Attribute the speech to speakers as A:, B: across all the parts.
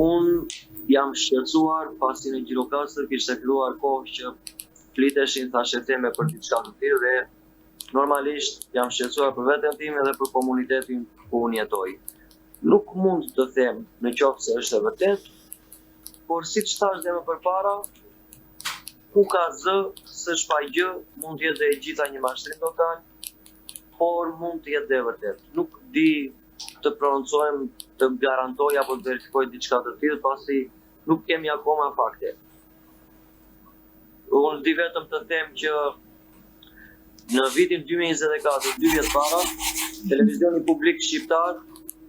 A: Unë jam shqetësuar pasi në Gjirokastër kishte filluar kohë që fliteshin thashë teme për diçka të tillë dhe normalisht jam shqetësuar për veten time dhe për komunitetin ku unë jetoj. Nuk mund të them në qoftë se është e vërtet, por siç thash dhe më përpara, ku ka zë, s'është pa gjë, mund të jetë dhe e gjitha një mashtrim total, por mund të jetë dhe e vërtet. Nuk di të prononcojmë, të garantoj apo të verifikoj diçka të tillë pasi nuk kemi akoma fakte. Unë di vetëm të them që në vitin 2024, 2 vjet para, televizioni publik shqiptar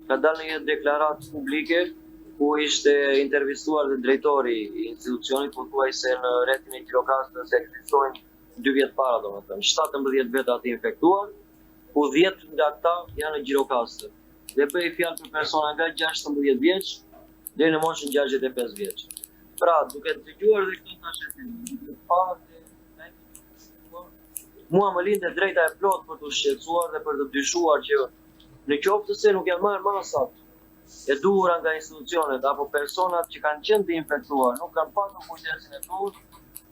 A: ka dalë një deklaratë publike ku ishte intervistuar dhe drejtori i institucionit, pothuajse në rrethin e Gjirokastërës ekzistojnë 2 vjet para, domethënë 17 veta të infektuar, ku 10 nga ata janë në Gjirokastër. Dhe bëj fjalë për persona nga 16 vjeç deri në moshën 65 vjeç. Pra, duke dëgjuar dhe këtë tashë, mua më lindë drejta e plot për të shqetësuar dhe për të dyshuar që në qoftë se nuk janë marrë masat e duhura nga institucionet apo personat që kanë qenë të infektuar, nuk kanë pasur kujdesin e duhur,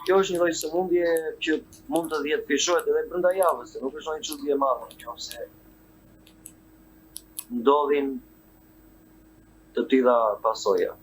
A: kjo është një lloj sëmundje që mund të jetë fishohet edhe brenda javës, se nuk është një çudi e madhe, nëse ndodhin të tilla pasoja.